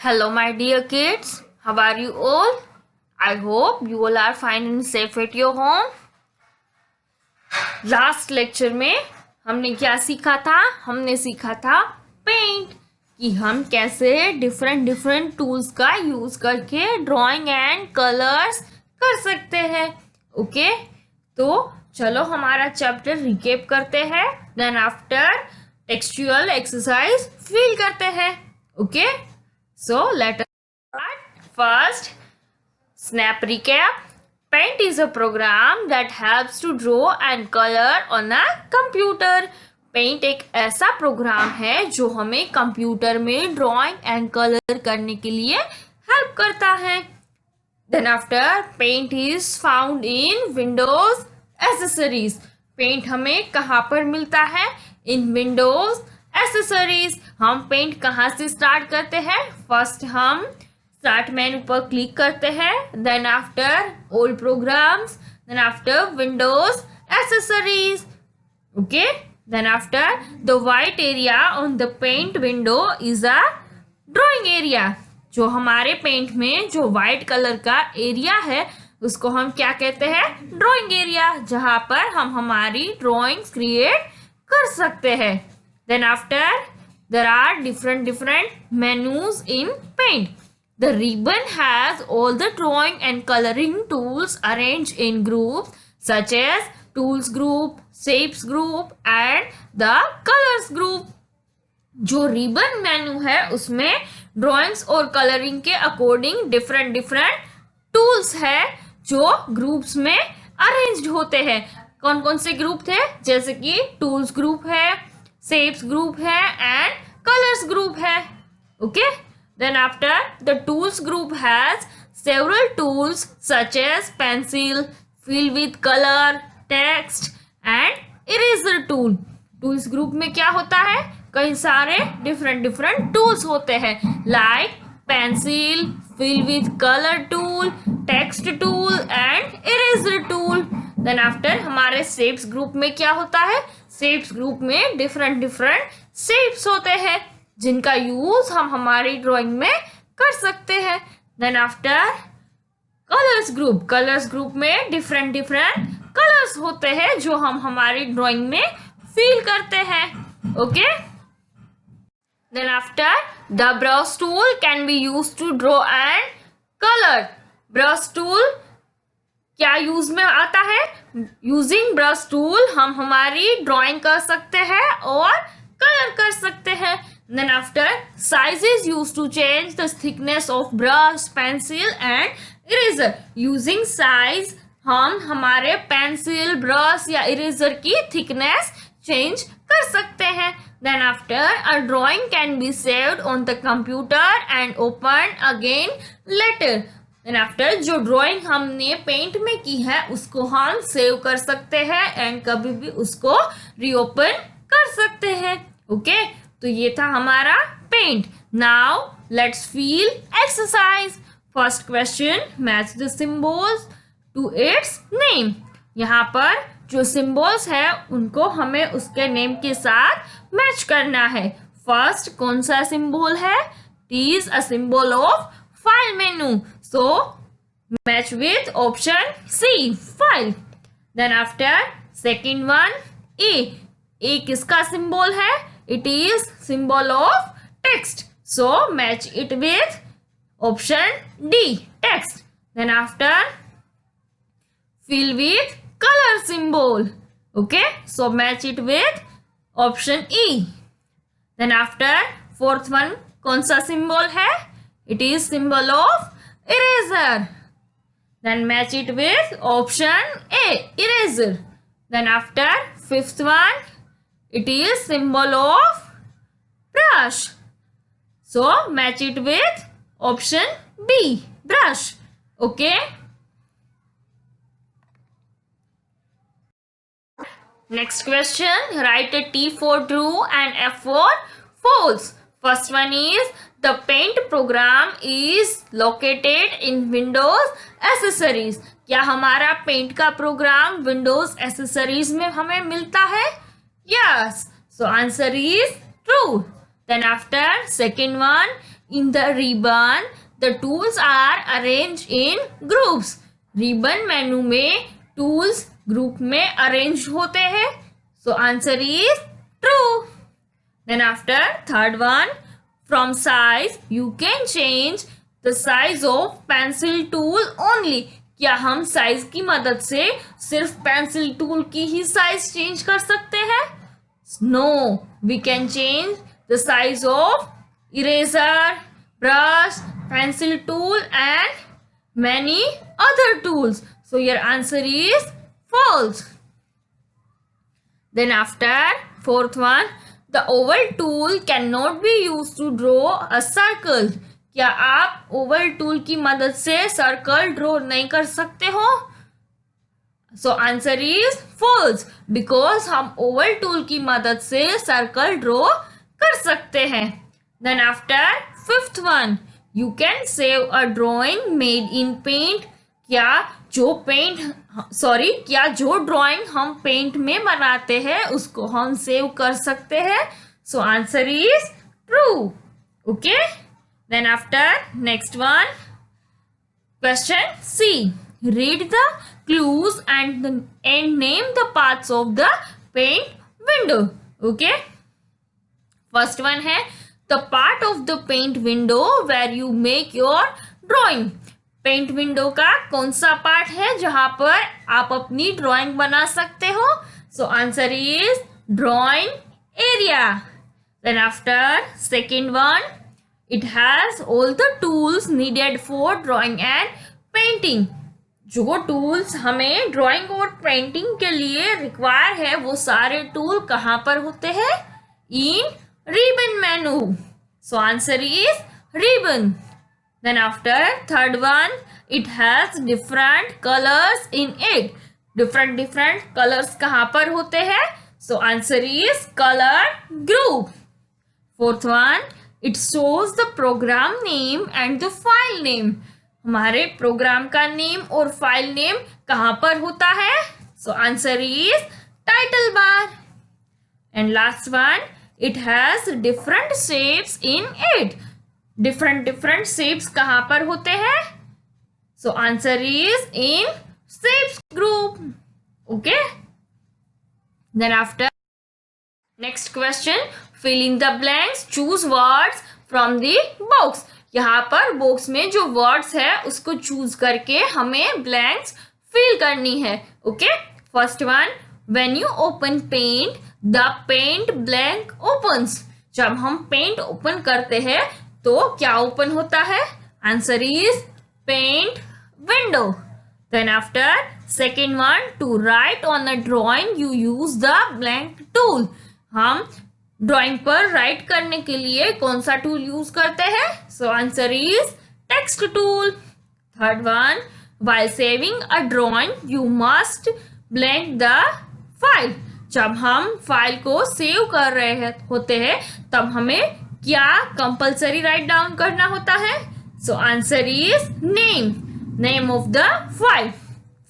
Hello, my dear kids. How are you all? I hope you all are fine and safe at your home. Last lecture में हमने क्या सीखा था? हमने सीखा था पेंट, कि हम कैसे डिफरेंट डिफरेंट टूल्स का यूज करके ड्राइंग एंड कलर्स कर सकते हैं. ओके, तो चलो हमारा चैप्टर रिकेप करते हैं. Then after textual exercise fill करते हैं. Okay, so let us start. First, snap recap. Paint is a program that helps to draw and color on a computer. Paint एक ऐसा प्रोग्राम है जो हमें कंप्यूटर में ड्राइंग एंड कलर करने के लिए हेल्प करता है. Then after, paint is found in Windows accessories. Paint हमें कहाँ पर मिलता है? In Windows accessories. हम पेंट कहाँ से स्टार्ट करते हैं? फर्स्ट हम स्टार्ट मेनू पर क्लिक करते हैं. Then after all programs. Then after Windows accessories. Okay, then after the white area on the paint window is a drawing area. जो हमारे पेंट में जो वाइट कलर का एरिया है उसको हम क्या कहते हैं? ड्राइंग एरिया, जहां पर हम हमारी ड्राइंग्स क्रिएट कर सकते हैं. Then after, there are different menus in paint. The ribbon has all the drawing and coloring tools arranged in groups such as tools group, shapes group and the colors group. जो ribbon मेनू है उसमें drawings और colouring के according different tools है जो groups में arranged होते हैं. कौन कौन से ग्रुप थे? जैसे कि टूल्स ग्रुप है, शेप्स ग्रुप है एंड कलर्स ग्रुप है. Okay, then after the tools group has several tools such as pencil, fill with colour, text and eraser tool. Tools group में क्या होता है? कई सारे डिफरेंट टूल्स होते हैं, like pencil, fill with colour tool, text tool and eraser tool. Then after हमारे shapes group में क्या होता है? शेप्स ग्रुप में डिफरेंट शेप्स होते हैं जिनका यूज हम हमारी ड्राइंग में कर सकते हैं. देन आफ्टर कलर्स ग्रुप में डिफरेंट कलर्स होते हैं जो हम हमारी ड्राइंग में फील करते हैं. Okay, then after the brush tool can be use to draw and colour. Brush tool क्या यूज में आता है? यूजिंग ब्रश टूल हम हमारी ड्राइंग कर सकते हैं और कलर कर सकते हैं. Then after size is use to change the thickness of brush, pencil and eraser. Using size हम हमारे पेंसिल, ब्रश या इरेजर की थिकनेस चेंज कर सकते हैं. Then after a drawing can be saved on the computer and open again later. Then after जो drawing हमने paint में की है उसको हम सेव कर सकते हैं एंड कभी भी उसको रीओपन कर सकते हैं. ओके, तो ये था हमारा paint. Now let's fill exercise. First question, match the symbols to its name. यहाँ पर जो सिंबल्स है उनको हमें उसके नेम के साथ मैच करना है. फर्स्ट कौन सा सिंबल है? It is a symbol of file menu. So match with option C, file. Then after second one, A. A किसका symbol है? It is symbol of text. So match it with option D, text. Then after fill with color symbol. Okay, so match it with option E. Then after fourth one कौन सा symbol है? It is symbol of eraser. Then match it with option A, eraser. Then after fifth one, it is symbol of brush. So match it with option B, brush. Okay. Next question, write a T for true and F for false. First one is the paint program is located in Windows accessories. क्या हमारा paint का programme Windows accessories में हमें मिलता है? Yes. So answer is true. Then after second one, in the ribbon the tools are arranged in groups. ribbon मेनू में tools group में arranged होते हैं. So answer is true. Then after third one, from size you can change the size of pencil tool only. क्या हम size की मदद से सिर्फ पेंसिल टूल की ही साइज चेंज कर सकते हैं? No, we can change the size of eraser, brush, pencil tool and many other tools. So your answer is false. Then after fourth one, the oval tool cannot be used to draw a circle. क्या आप Oval tool की मदद से circle draw नहीं कर सकते हो? So answer is false, because हम ओवल टूल की मदद से सर्कल ड्रॉ कर सकते हैं. Then after fifth one, you can save a drawing made in paint. क्या जो ड्रॉइंग हम पेंट में बनाते हैं उसको हम सेव कर सकते हैं. So answer is true. Okay, then after next one, question C, read the clues and name the parts of the paint window. Okay, first one है the part of the paint window where you make your drawing. Paint window का कौन सा part है जहां पर आप अपनी drawing बना सकते हो? So answer is drawing area. Then after second one, it has all the tools needed for drawing and painting. जो टूल्स हमें ड्राइंग और पेंटिंग के लिए रिक्वायर है वो सारे टूल कहाँ पर होते हैं? In ribbon menu. So answer is ribbon. Then after third one, it has different colors in it. Different colours कहाँ पर होते हैं? So answer is colour group. Fourth one, it shows the program name and the file name. हमारे program का name और file name कहाँ पर होता है? So answer is title bar. And last one, it has different shapes in it. Different shapes कहाँ पर होते हैं? So answer is in shapes group. Okay, then after next question, fill in the blanks, choose words from the box. यहाँ पर box में जो words है उसको चूज करके हमें ब्लैंक्स फिल करनी है. Okay, first one, when you open paint the paint blank opens. जब हम पेंट ओपन करते हैं तो क्या ओपन होता है? Answer is paint window. Then after second one, to write on a drawing you use the blank tool. हम drawing पर राइट करने के लिए कौन सा टूल यूज करते हैं? So answer is text tool. Third one, while saving a drawing you must blank the file. जब हम फाइल को सेव कर रहे होते हैं तब हमें क्या कंपल्सरी राइट डाउन करना होता है? So answer is name of the file.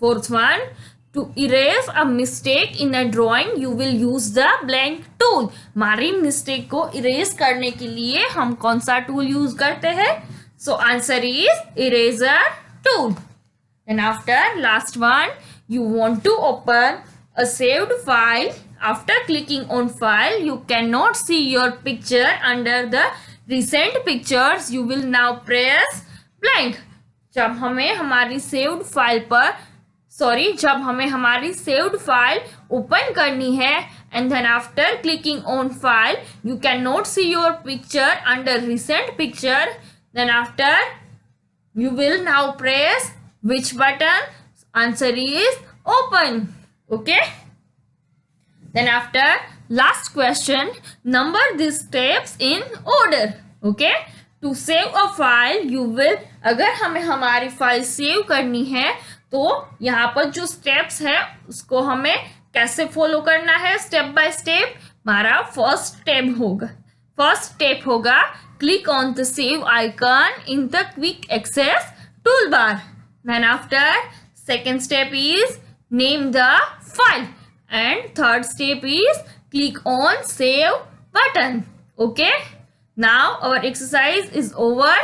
Fourth one, to erase a mistake in a drawing you will use the blank tool. हमारी मिस्टेक को इरेज करने के लिए हम कौन सा टूल यूज करते हैं? So answer is eraser tool. And after last one, you want to open a saved file. After clicking on file you cannot see your picture under the recent pictures. You will now press blank. जब हमें हमारी saved file open करनी है and then after clicking on file you can not see your picture under recent picture. Then after you will now press which button? Answer is open. Okay, then after last question, number this steps in order. Okay, to save a file you will, अगर हमें हमारी file save करनी है तो यहाँ पर जो steps है उसको हमें कैसे फॉलो करना है स्टेप बाय स्टेप. हमारा फर्स्ट स्टेप होगा click on the save icon in the quick access tool bar. Then after second step is name the file and third step is click on save button. Okay, now our exercise is over.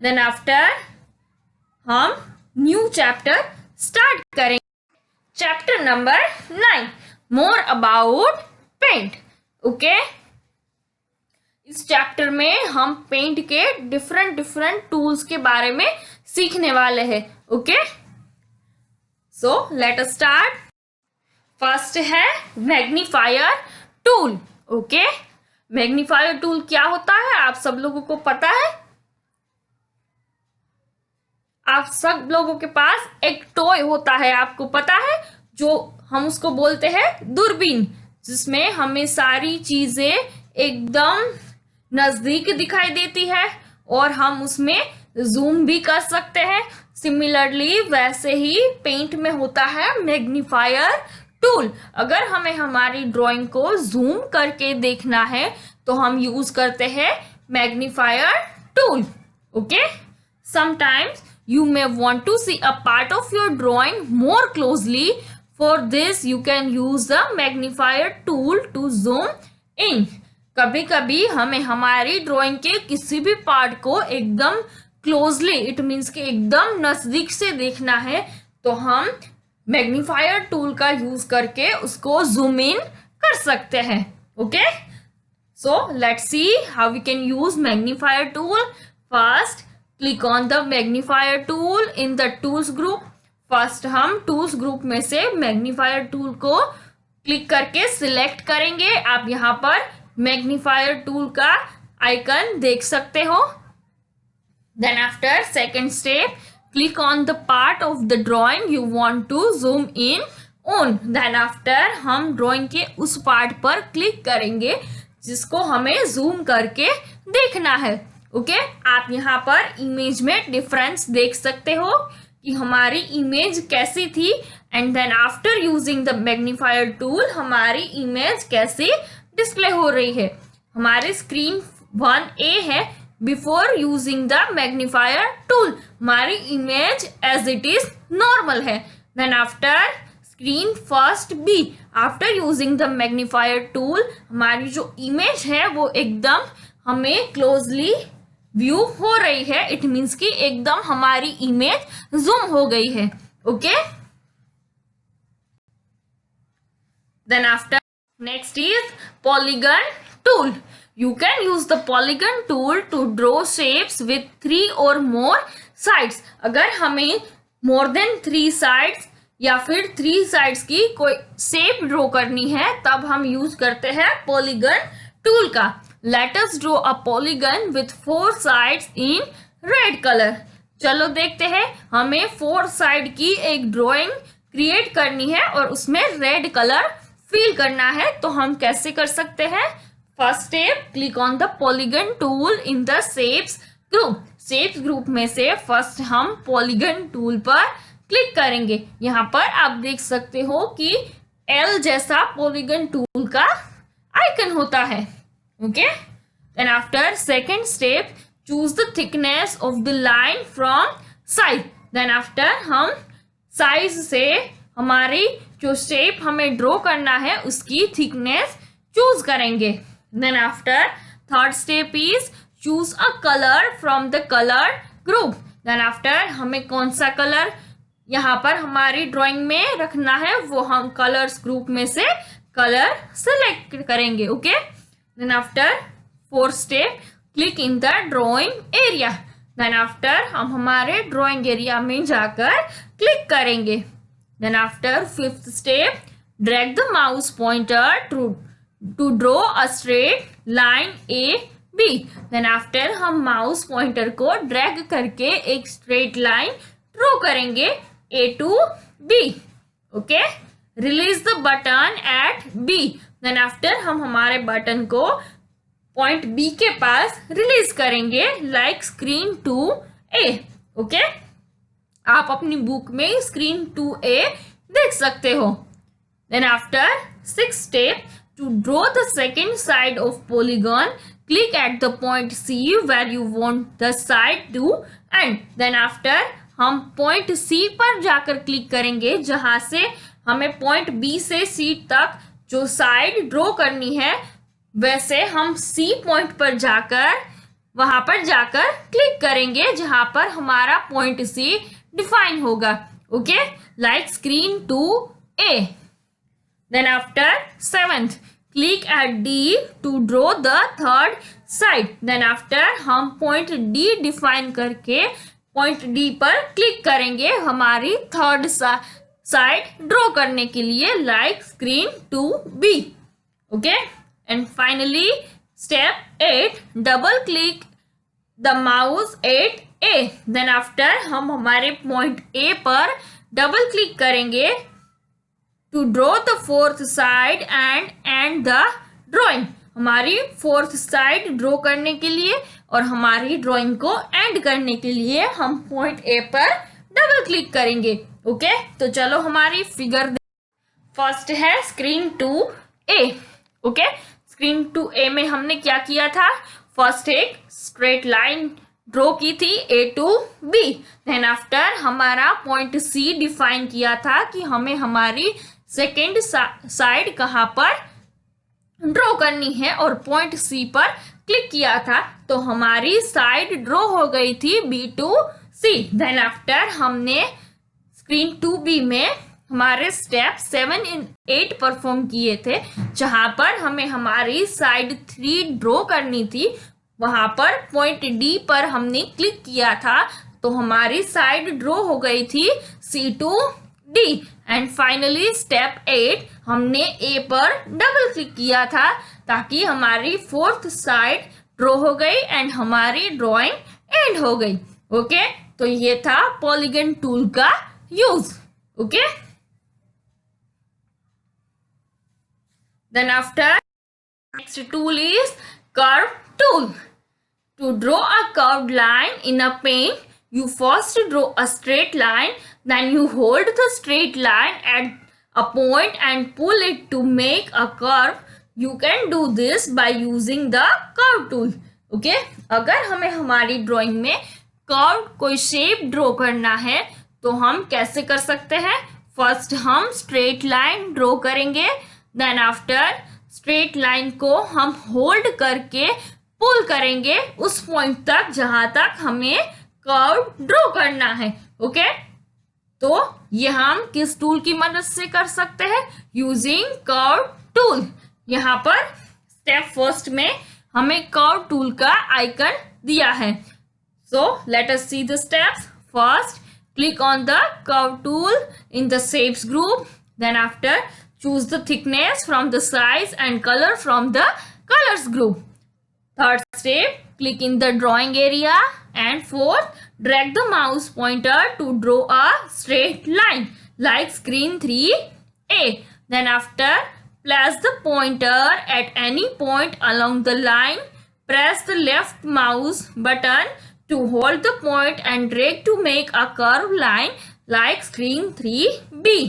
Then after हम new chapter start करेंगे. Chapter number 9, more about paint. Okay, इस chapter में हम paint के different tools के बारे में सीखने वाले हैं. Okay, so let us start. First है magnifier tool. Okay, magnifier tool क्या होता है आप सब लोगों को पता है. आप सब लोगों के पास एक टॉय होता है, आपको पता है, जो हम उसको बोलते हैं दूरबीन, जिसमें हमें सारी चीजें एकदम नजदीक दिखाई देती है और हम उसमें जूम भी कर सकते हैं. सिमिलरली वैसे ही पेंट में होता है मैग्नीफायर टूल. अगर हमें हमारी ड्राइंग को जूम करके देखना है तो हम यूज करते हैं magnifier tool. Okay, sometimes you may want to see a part of your drawing more closely. For this you can use the magnifier tool to zoom in. कभी कभी हमें हमारी ड्राइंग के किसी भी पार्ट को एकदम क्लोजली, इट मीन्स कि एकदम नजदीक से देखना है, तो हम मैग्नीफायर टूल का यूज करके उसको जूम इन कर सकते हैं. Okay, so let's see how we can use magnifier tool. First, click on the magnifier tool in the tools group. First हम टूल्स ग्रुप में से मैग्नीफायर टूल को क्लिक करके सिलेक्ट करेंगे. आप यहाँ पर मैग्नीफायर टूल का आइकन देख सकते हो. Then after second step, click on the part of the drawing you want to zoom in on. देन आफ्टर हम ड्रॉइंग के उस पार्ट पर क्लिक करेंगे जिसको हमें जूम करके देखना है. ओके, आप यहाँ पर इमेज में डिफरेंस देख सकते हो कि हमारी इमेज कैसी थी, and then after using the magnifier tool हमारी इमेज कैसी डिस्प्ले हो रही है. हमारी स्क्रीन 1A है. Before using the magnifier tool हमारी image as it is normal है. Then after screen first B, after using the magnifier tool हमारी जो इमेज है वो एकदम हमें क्लोजली व्यू हो रही है. इट मीन्स कि एकदम हमारी इमेज जूम हो गई है. Okay, then after next is polygon tool. You can use the polygon tool to draw shapes with 3 or more sides. अगर हमें more than 3 sides या फिर 3 sides की कोई शेप ड्रॉ करनी है तब हम यूज करते हैं पॉलीगन टूल का. Let us draw a polygon with 4 sides in red color. चलो देखते हैं, हमें 4 साइड की एक ड्राइंग क्रिएट करनी है और उसमें रेड कलर फिल करना है. तो हम कैसे कर सकते हैं. First step, click on the polygon tool in the shapes group. Shapes group में से फर्स्ट हम पॉलीगन टूल पर क्लिक करेंगे. यहाँ पर आप देख सकते हो कि L जैसा पॉलीगन टूल का आइकन होता है. Okay, then after second step, choose the thickness of the line from size. Then after हम साइज से हमारी जो शेप हमें ड्रॉ करना है उसकी थिकनेस चूज करेंगे. Then after third step is choose a color from the color group. Then after हमें कौन सा कलर यहाँ पर हमारी ड्राइंग में रखना है वो हम कलर्स ग्रुप में से कलर सेलेक्ट करेंगे. Okay, then after fourth step, click in the drawing area. Then after हम हमारे ड्राइंग एरिया में जाकर क्लिक करेंगे. Then after fifth step, drag the mouse pointer to draw a straight line AB. Then after हम mouse pointer को drag करके एक straight line draw करेंगे A to B. Okay, release the button at B. Then after हम हमारे button को point B के पास रिलीज करेंगे लाइक स्क्रीन 2A. ओके, आप अपनी बुक में स्क्रीन 2A देख सकते हो. Then after sixth step, to draw the second side of polygon, click at the point C where you want the side to end. Then after हम point C पर जाकर click करेंगे जहां से हमें पॉइंट B से C तक जो साइड ड्रॉ करनी है वैसे हम सी पॉइंट पर जाकर वहां पर जाकर क्लिक करेंगे जहां पर हमारा पॉइंट सी डिफाइन होगा. Okay, like screen 2A. Then after 7th, click at D to draw the third side. Then after हम point D define करके point D पर क्लिक करेंगे हमारी थर्ड साइड ड्रॉ करने के लिए, like screen 2B. Okay, and finally step 8, double click the mouse at A. Then after हम हमारे point A पर डबल क्लिक करेंगे to draw the fourth side and end the drawing. हमारी fourth side draw करने के लिए और हमारी ड्राइंग को एंड करने के लिए हम पॉइंट ए पर डबल क्लिक करेंगे. ओके, तो चलो हमारी फिगर फर्स्ट है screen 2A. Okay, screen 2A में हमने क्या किया था, फर्स्ट एक स्ट्रेट लाइन ड्रॉ की थी A to B. Then after हमारा पॉइंट C डिफाइन किया था कि हमें हमारी सेकेंड साइड कहाँ पर ड्रॉ करनी है और पॉइंट C पर क्लिक किया था तो हमारी साइड ड्रॉ हो गई थी B to C. Then after हमने स्क्रीन 2B में हमारे स्टेप 7 and 8 परफॉर्म किए थे जहां पर हमें हमारी साइड 3 ड्रॉ करनी थी. वहां पर पॉइंट D पर हमने क्लिक किया था तो हमारी साइड ड्रॉ हो गई थी C to D. And finally step 8 हमने A पर डबल क्लिक किया था ताकि हमारी फोर्थ साइड ड्रॉ हो गई एंड हमारी ड्राइंग एंड हो गई. ओके, तो ये था पॉलीगन टूल का use. Okay, then after next tool is curve tool. To draw a curved line in a paint, you first draw a straight line, then you hold the straight line at a point and pull it to make a curve. You can do this by using the curve tool. Okay? अगर हमें हमारी drawing में curve कोई shape draw करना है तो हम कैसे कर सकते हैं, फर्स्ट हम स्ट्रेट लाइन ड्रॉ करेंगे, देन आफ्टर स्ट्रेट लाइन को हम होल्ड करके पुल करेंगे उस पॉइंट तक जहां तक हमें कर्व ड्रॉ करना है. ओके, तो ये हम किस टूल की मदद से कर सकते हैं, यूजिंग कर्व टूल. यहाँ पर स्टेप फर्स्ट में हमें कर्व टूल का आइकन दिया है. So let us see the steps. First, click on the curve tool in the shapes group. Then after choose the thickness from the size and colour from the colours group. Third step, click in the drawing area. And fourth, drag the mouse pointer to draw a straight line like screen 3A. Then after, place the pointer at any point along the line. Press the left mouse button to hold the point and drag to make a curved line like screen 3B.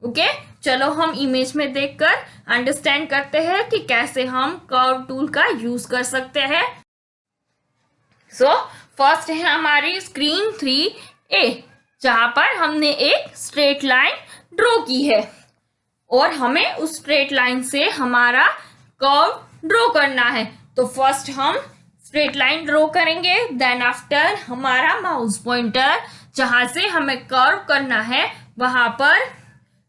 Okay? चलो हम image में देखकर understand करते हैं कि कैसे हम curve tool का यूज कर सकते हैं. सो फर्स्ट है हमारी स्क्रीन 3A जहां पर हमने एक स्ट्रेट लाइन ड्रॉ की है और हमें उस स्ट्रेट लाइन से हमारा कर्व ड्रॉ करना है. तो फर्स्ट हम स्ट्रेट लाइन ड्रॉ करेंगे, देन आफ्टर हमारा माउस पॉइंटर जहां से हमें कर्व करना है वहां पर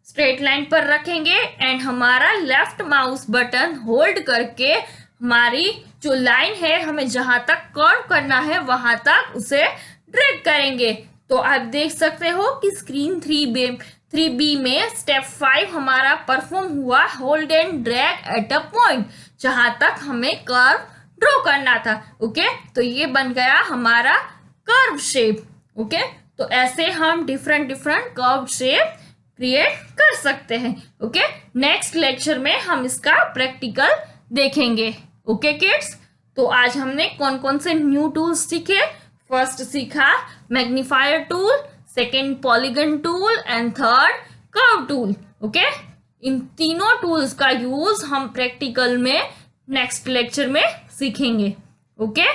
स्ट्रेट लाइन पर रखेंगे एंड हमारा लेफ्ट माउस बटन होल्ड करके हमारी जो लाइन है हमें जहां तक कर्व करना है वहां तक उसे ड्रैग करेंगे. तो आप देख सकते हो कि स्क्रीन 3B में स्टेप 5 हमारा परफॉर्म हुआ, hold and drag at a point, जहां तक हमें कर्व ड्रॉ करना था. ओके, तो ये बन गया हमारा कर्व शेप. ओके, तो ऐसे हम डिफरेंट कर्व शेप क्रिएट कर सकते हैं. ओके, नेक्स्ट लेक्चर में हम इसका प्रैक्टिकल देखेंगे. ओके किड्स, तो आज हमने कौन कौन से न्यू टूल्स सीखे. फर्स्ट सीखा magnifier tool, second polygon tool and third curve tool. Okay, इन तीनों टूल्स का यूज हम प्रैक्टिकल में नेक्स्ट लेक्चर में सीखेंगे. ओके.